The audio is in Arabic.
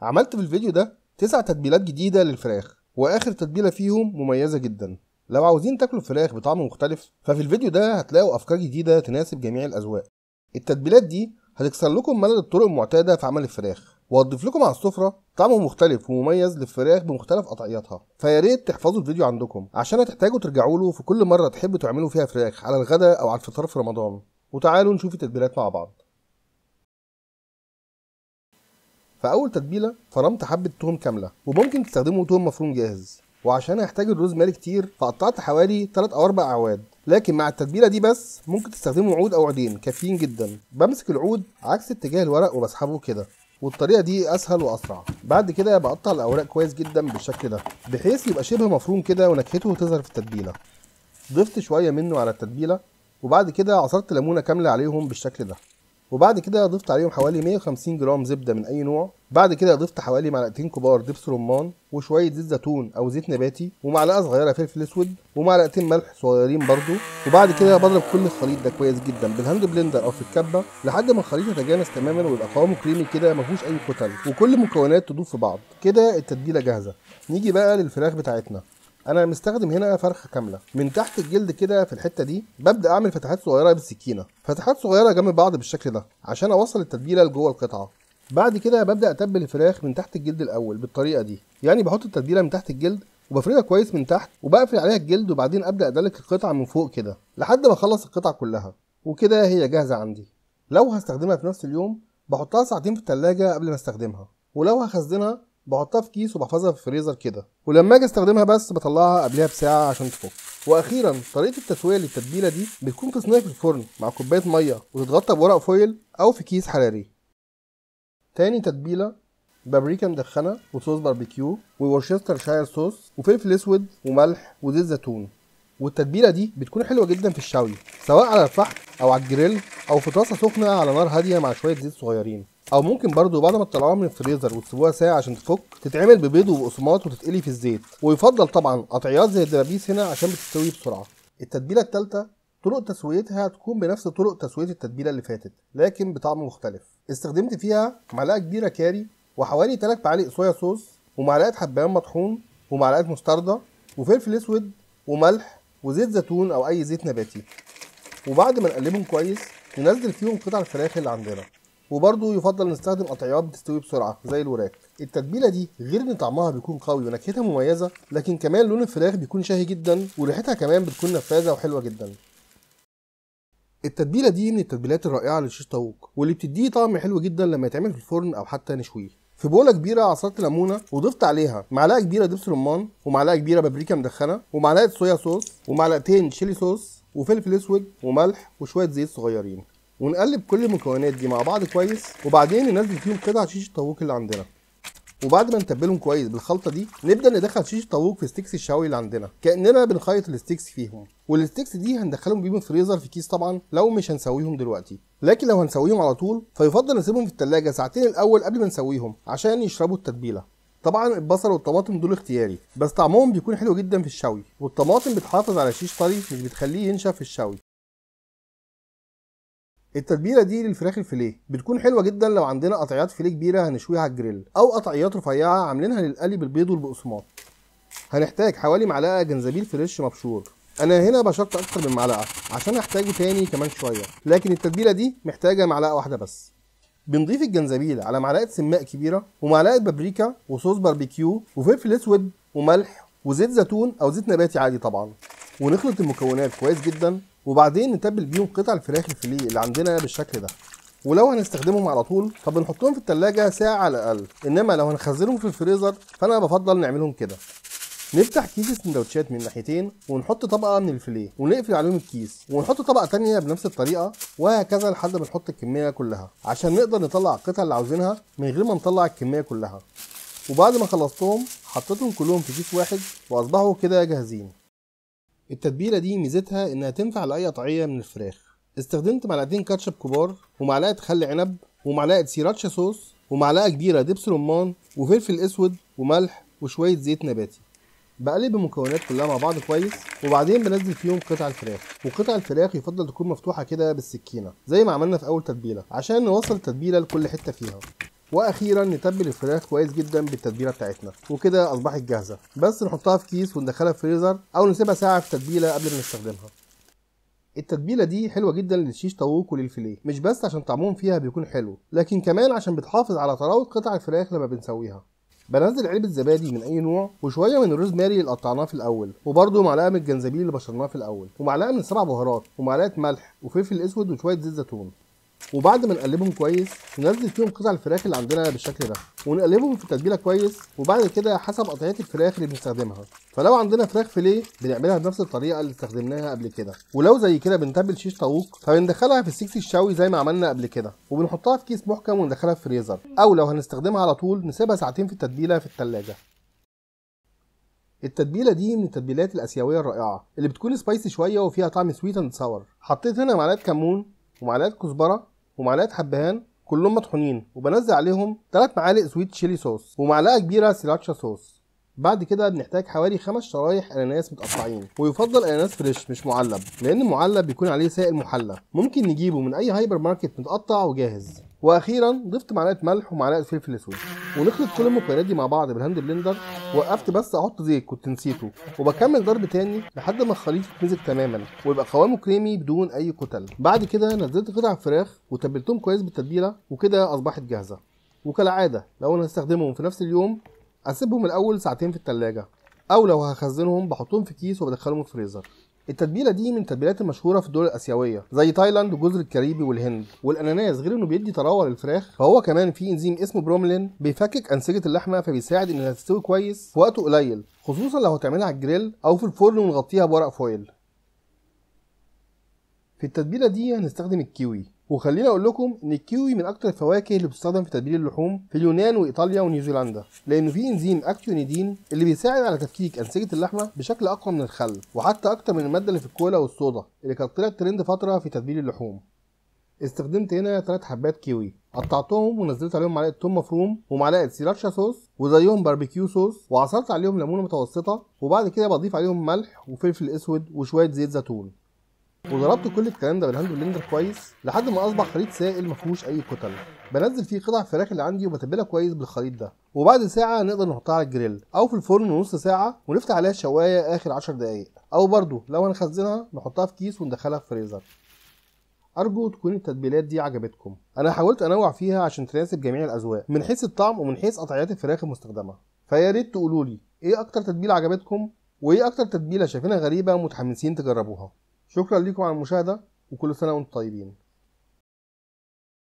عملت في الفيديو ده 9 تتبيلات جديدة للفراخ، واخر تتبيلة فيهم مميزة جدا. لو عاوزين تاكلوا الفراخ بطعم مختلف ففي الفيديو ده هتلاقوا افكار جديدة تناسب جميع الاذواق. التتبيلات دي هتكسر لكم ملل الطرق المعتادة في عمل الفراخ، وهتضيف لكم على السفرة طعم مختلف ومميز للفراخ بمختلف قطعياتها. فيا ريت تحفظوا الفيديو عندكم عشان هتحتاجوا ترجعوا له في كل مرة تحبوا تعملوا فيها فراخ على الغداء او على الفطار في رمضان. وتعالوا نشوف التتبيلات مع بعض. فاول تتبيله فرمت حبه توم كامله، وممكن تستخدموا توم مفروم جاهز. وعشان هيحتاج الروزماري كتير فقطعت حوالي 3 او 4 اعواد، لكن مع التتبيله دي بس ممكن تستخدموا عود او عودين كافيين جدا. بمسك العود عكس اتجاه الورق وبسحبه كده، والطريقه دي اسهل واسرع. بعد كده بقطع الاوراق كويس جدا بالشكل ده بحيث يبقى شبه مفروم كده ونكهته تظهر في التتبيله. ضفت شويه منه على التتبيله، وبعد كده عصرت ليمونه كامله عليهم بالشكل ده. وبعد كده ضفت عليهم حوالي 150 جرام زبده من اي نوع. بعد كده ضفت حوالي معلقتين كبار دبس رمان وشويه زيت زيتون او زيت نباتي ومعلقه صغيره فلفل اسود ومعلقتين ملح صغيرين برضو. وبعد كده بضرب كل الخليط ده كويس جدا بالهاند بلندر او في الكبه لحد ما الخليط يتجانس تماما ويبقى قوامه كريمي كده مفيهوش اي كتل، وكل المكونات تدوب في بعض. كده التتبيله جاهزه. نيجي بقى للفراخ بتاعتنا. انا مستخدم هنا فرخه كامله. من تحت الجلد كده في الحته دي ببدا اعمل فتحات صغيره بالسكينه، فتحات صغيره جنب بعض بالشكل ده عشان اوصل التتبيله لجوه القطعه. بعد كده ببدا اتبل الفراخ من تحت الجلد الاول بالطريقه دي، يعني بحط التتبيله من تحت الجلد وبفردها كويس من تحت وبقفل عليها الجلد، وبعدين ابدا ادلك القطعه من فوق كده لحد ما اخلص القطعه كلها. وكده هي جاهزه عندي. لو هستخدمها في نفس اليوم بحطها ساعتين في التلاجة قبل ما استخدمها، ولو هخزنها بحطها في كيس وبحفظها في الفريزر كده، ولما اجي استخدمها بس بطلعها قبلها بساعه عشان تفك. واخيرا طريقه التسويه للتتبيله دي بتكون في صينيه في الفرن مع كوبايه ميه وتتغطى بورق فويل او في كيس حراري. تاني تتبيله بابريكا مدخنه وصوص باربيكيو وورشستر شاير صوص وفلفل اسود وملح وزيت زيتون. والتتبيله دي بتكون حلوه جدا في الشوي، سواء على الفحم او على الجريل او في طاسه سخنه على نار هاديه مع شويه زيت صغيرين، او ممكن برضو بعد ما تطلعوها من الفريزر وتسيبوها ساعه عشان تفك تتعمل ببيض وبقسماط وتتقلي في الزيت. ويفضل طبعا قطعيات زي الدبابيس هنا عشان بتستوي بسرعه. التتبيله الثالثه طرق تسويتها تكون بنفس طرق تسويه التتبيله اللي فاتت لكن بطعم مختلف. استخدمت فيها معلقه كبيره كاري وحوالي 3 معالق صويا صوص ومعلقه حبهان مطحون ومعلقه مستردة وفلفل اسود وملح وزيت زيتون او اي زيت نباتي. وبعد ما نقلبهم كويس ننزل فيهم قطع الفراخ اللي عندنا، وبرضه يفضل نستخدم قطعيات بتستوي بسرعه زي الوراك. التتبيله دي غير ان طعمها بيكون قوي ونكهتها مميزه، لكن كمان لون الفراخ بيكون شهي جدا وريحتها كمان بتكون نفاذه وحلوه جدا. التتبيله دي من التتبيلات الرائعه للشيش طاووق، واللي بتديه طعم حلو جدا لما يتعمل في الفرن او حتى نشويه. في بوله كبيره عصرت ليمونه وضفت عليها معلقه كبيره دبس رمان ومعلقه كبيره بابريكا مدخنه ومعلقه صويا صوص ومعلقتين شيلي صوص وفلفل اسود وملح وشويه زيت صغيرين. ونقلب كل المكونات دي مع بعض كويس، وبعدين ننزل فيهم قطع شيش الطاووق اللي عندنا. وبعد ما نتبلهم كويس بالخلطه دي نبدا ندخل شيش الطاووق في ستيكس الشوي اللي عندنا كاننا بنخيط الستيكس فيهم. والستيكس دي هندخلهم بيهم الفريزر في كيس طبعا لو مش هنسويهم دلوقتي، لكن لو هنسويهم على طول فيفضل نسيبهم في التلاجة ساعتين الاول قبل ما نسويهم عشان يشربوا التتبيله. طبعا البصل والطماطم دول اختياري، بس طعمهم بيكون حلو جدا في الشوي، والطماطم بتحافظ على الشيش طري مش بتخليه ينشف في الشوي. التتبيله دي للفراخ الفيليه بتكون حلوه جدا لو عندنا قطعيات فيليه كبيره هنشويها على الجريل، او قطعيات رفيعه عاملينها للقلي بالبيض والبقسماط. هنحتاج حوالي معلقه جنزبيل فريش مبشور. انا هنا بشرت اكتر من معلقه عشان هحتاجه تاني كمان شويه، لكن التتبيله دي محتاجه معلقه واحده بس. بنضيف الجنزبيل على معلقه سماق كبيره ومعلقه بابريكا وصوص باربيكيو وفلفل اسود وملح وزيت زيتون او زيت نباتي عادي طبعا، ونخلط المكونات كويس جدا، وبعدين نتبل بيهم قطع الفراخ الفيليه اللي عندنا بالشكل ده. ولو هنستخدمهم على طول فبنحطهم في التلاجة ساعة على الأقل، إنما لو هنخزنهم في الفريزر فأنا بفضل نعملهم كده. نفتح كيس السندوتشات من ناحيتين ونحط طبقة من الفيليه ونقفل عليهم الكيس، ونحط طبقة تانية بنفس الطريقة، وهكذا لحد ما نحط الكمية كلها عشان نقدر نطلع القطع اللي عاوزينها من غير ما نطلع الكمية كلها. وبعد ما خلصتهم حطيتهم كلهم في كيس واحد وأصبحوا كده جاهزين. التتبيله دي ميزتها انها تنفع لاي قطعيه من الفراخ. استخدمت معلقتين كاتشب كبار ومعلقه خل عنب ومعلقه سيراتشا صوص ومعلقه كبيره دبس رمان وفلفل اسود وملح وشويه زيت نباتي. بقلب المكونات كلها مع بعض كويس، وبعدين بنزل فيهم قطع الفراخ. وقطع الفراخ يفضل تكون مفتوحه كده بالسكينه زي ما عملنا في اول تتبيله عشان نوصل التتبيله لكل حته فيها. واخيرا نتبل الفراخ كويس جدا بالتتبيله بتاعتنا، وكده اصبحت جاهزه. بس نحطها في كيس وندخلها في فريزر او نسيبها ساعه في التتبيله قبل ما نستخدمها. التتبيله دي حلوه جدا للشيش طاووق وللفيليه، مش بس عشان طعمهم فيها بيكون حلو، لكن كمان عشان بتحافظ على طراوه قطع الفراخ لما بنسويها. بنزل علبه زبادي من اي نوع، وشويه من الروزماري اللي قطعناه في الاول، وبرده معلقه من الجنزبيل اللي بشرناه في الاول، ومعلقه من 7 بهارات، ومعلقه ملح وفلفل اسود وشويه زيت زيتون. وبعد ما نقلبهم كويس ننزل فيهم قطع الفراخ اللي عندنا بالشكل ده، ونقلبهم في التتبيله كويس. وبعد كده حسب قطعيه الفراخ اللي بنستخدمها، فلو عندنا فراخ فيليه بنعملها بنفس الطريقه اللي استخدمناها قبل كده، ولو زي كده بنتبل شيش طاووق فبندخلها في السيخ الشوي زي ما عملنا قبل كده، وبنحطها في كيس محكم وندخلها في فريزر، او لو هنستخدمها على طول نسيبها ساعتين في التتبيله في التلاجة. التتبيله دي من التتبيلات الاسيويه الرائعه اللي بتكون سبايسي شويه وفيها طعم سويت اند ساور. حطيت هنا معلقه كمون ومعلقه كزبره ومعلقه حبهان كلهم مطحونين، وبنزل عليهم 3 معالق سويت شيلي صوص ومعلقه كبيره سريراتشا صوص. بعد كده بنحتاج حوالي 5 شرايح اناناس متقطعين، ويفضل اناناس فريش مش معلب، لان المعلب بيكون عليه سائل محلى ممكن نجيبه من اي هايبر ماركت متقطع وجاهز. واخيرا ضفت معلقه ملح ومعلقه فلفل اسود، ونخلط كل المكونات دي مع بعض بالهاند بلندر. وقفت بس احط زيت كنت نسيته، وبكمل ضرب تاني لحد ما الخليط يتمزج تماما ويبقى قوامه كريمي بدون اي كتل. بعد كده نزلت قطع الفراخ وتبلتهم كويس بالتتبيله، وكده اصبحت جاهزه. وكالعاده لو انا هستخدمهم في نفس اليوم اسيبهم الاول ساعتين في التلاجة، او لو هخزنهم بحطهم في كيس وبدخلهم الفريزر. التتبيله دي من التتبيلات المشهوره في الدول الاسيويه زي تايلاند وجزر الكاريبي والهند. والاناناس غير انه بيدي طراوه للفراخ، فهو كمان فيه انزيم اسمه بروميلين بيفكك انسجه اللحمه، فبيساعد انها تستوي كويس في وقت قليل، خصوصا لو هتعملها على الجريل او في الفرن ونغطيها بورق فويل. في التتبيله دي هنستخدم الكيوي، وخليني اقول لكم ان الكيوي من اكتر الفواكه اللي بتستخدم في تتبيل اللحوم في اليونان وايطاليا ونيوزيلندا، لانه فيه انزيم اكتيونيدين اللي بيساعد على تفكيك انسجه اللحمه بشكل اقوى من الخل، وحتى اكتر من الماده اللي في الكولا والصودا اللي كانت طلعت ترند فتره في تتبيل اللحوم. استخدمت هنا 3 حبات كيوي، قطعتهم ونزلت عليهم معلقه توم مفروم ومعلقه سيراتشا صوص وزيهم باربيكيو صوص، وعصرت عليهم ليمونه متوسطه، وبعد كده بضيف عليهم ملح وفلفل اسود وشويه زيت زيتون. وضربت كل الكلام ده بالهاند بلندر كويس لحد ما اصبح خليط سائل مفيهوش اي كتل. بنزل فيه قطع الفراخ اللي عندي وبتبلها كويس بالخليط ده، وبعد ساعه نقدر نحطها على الجريل او في الفرن نص ساعه، ونفتح عليها الشوايه اخر 10 دقايق، او برضو لو هنخزنها نحطها في كيس وندخلها في فريزر. ارجو تكون التتبيلات دي عجبتكم. انا حاولت انوع فيها عشان تناسب جميع الاذواق من حيث الطعم ومن حيث قطعيات الفراخ المستخدمه، فيا ريت تقولوا لي ايه اكتر تتبيله عجبتكم، وايه اكتر تتبيله شايفينها غريبه ومتحمسين تجربوها. شكرا لكم على المشاهدة، وكل سنة وانتم طيبين.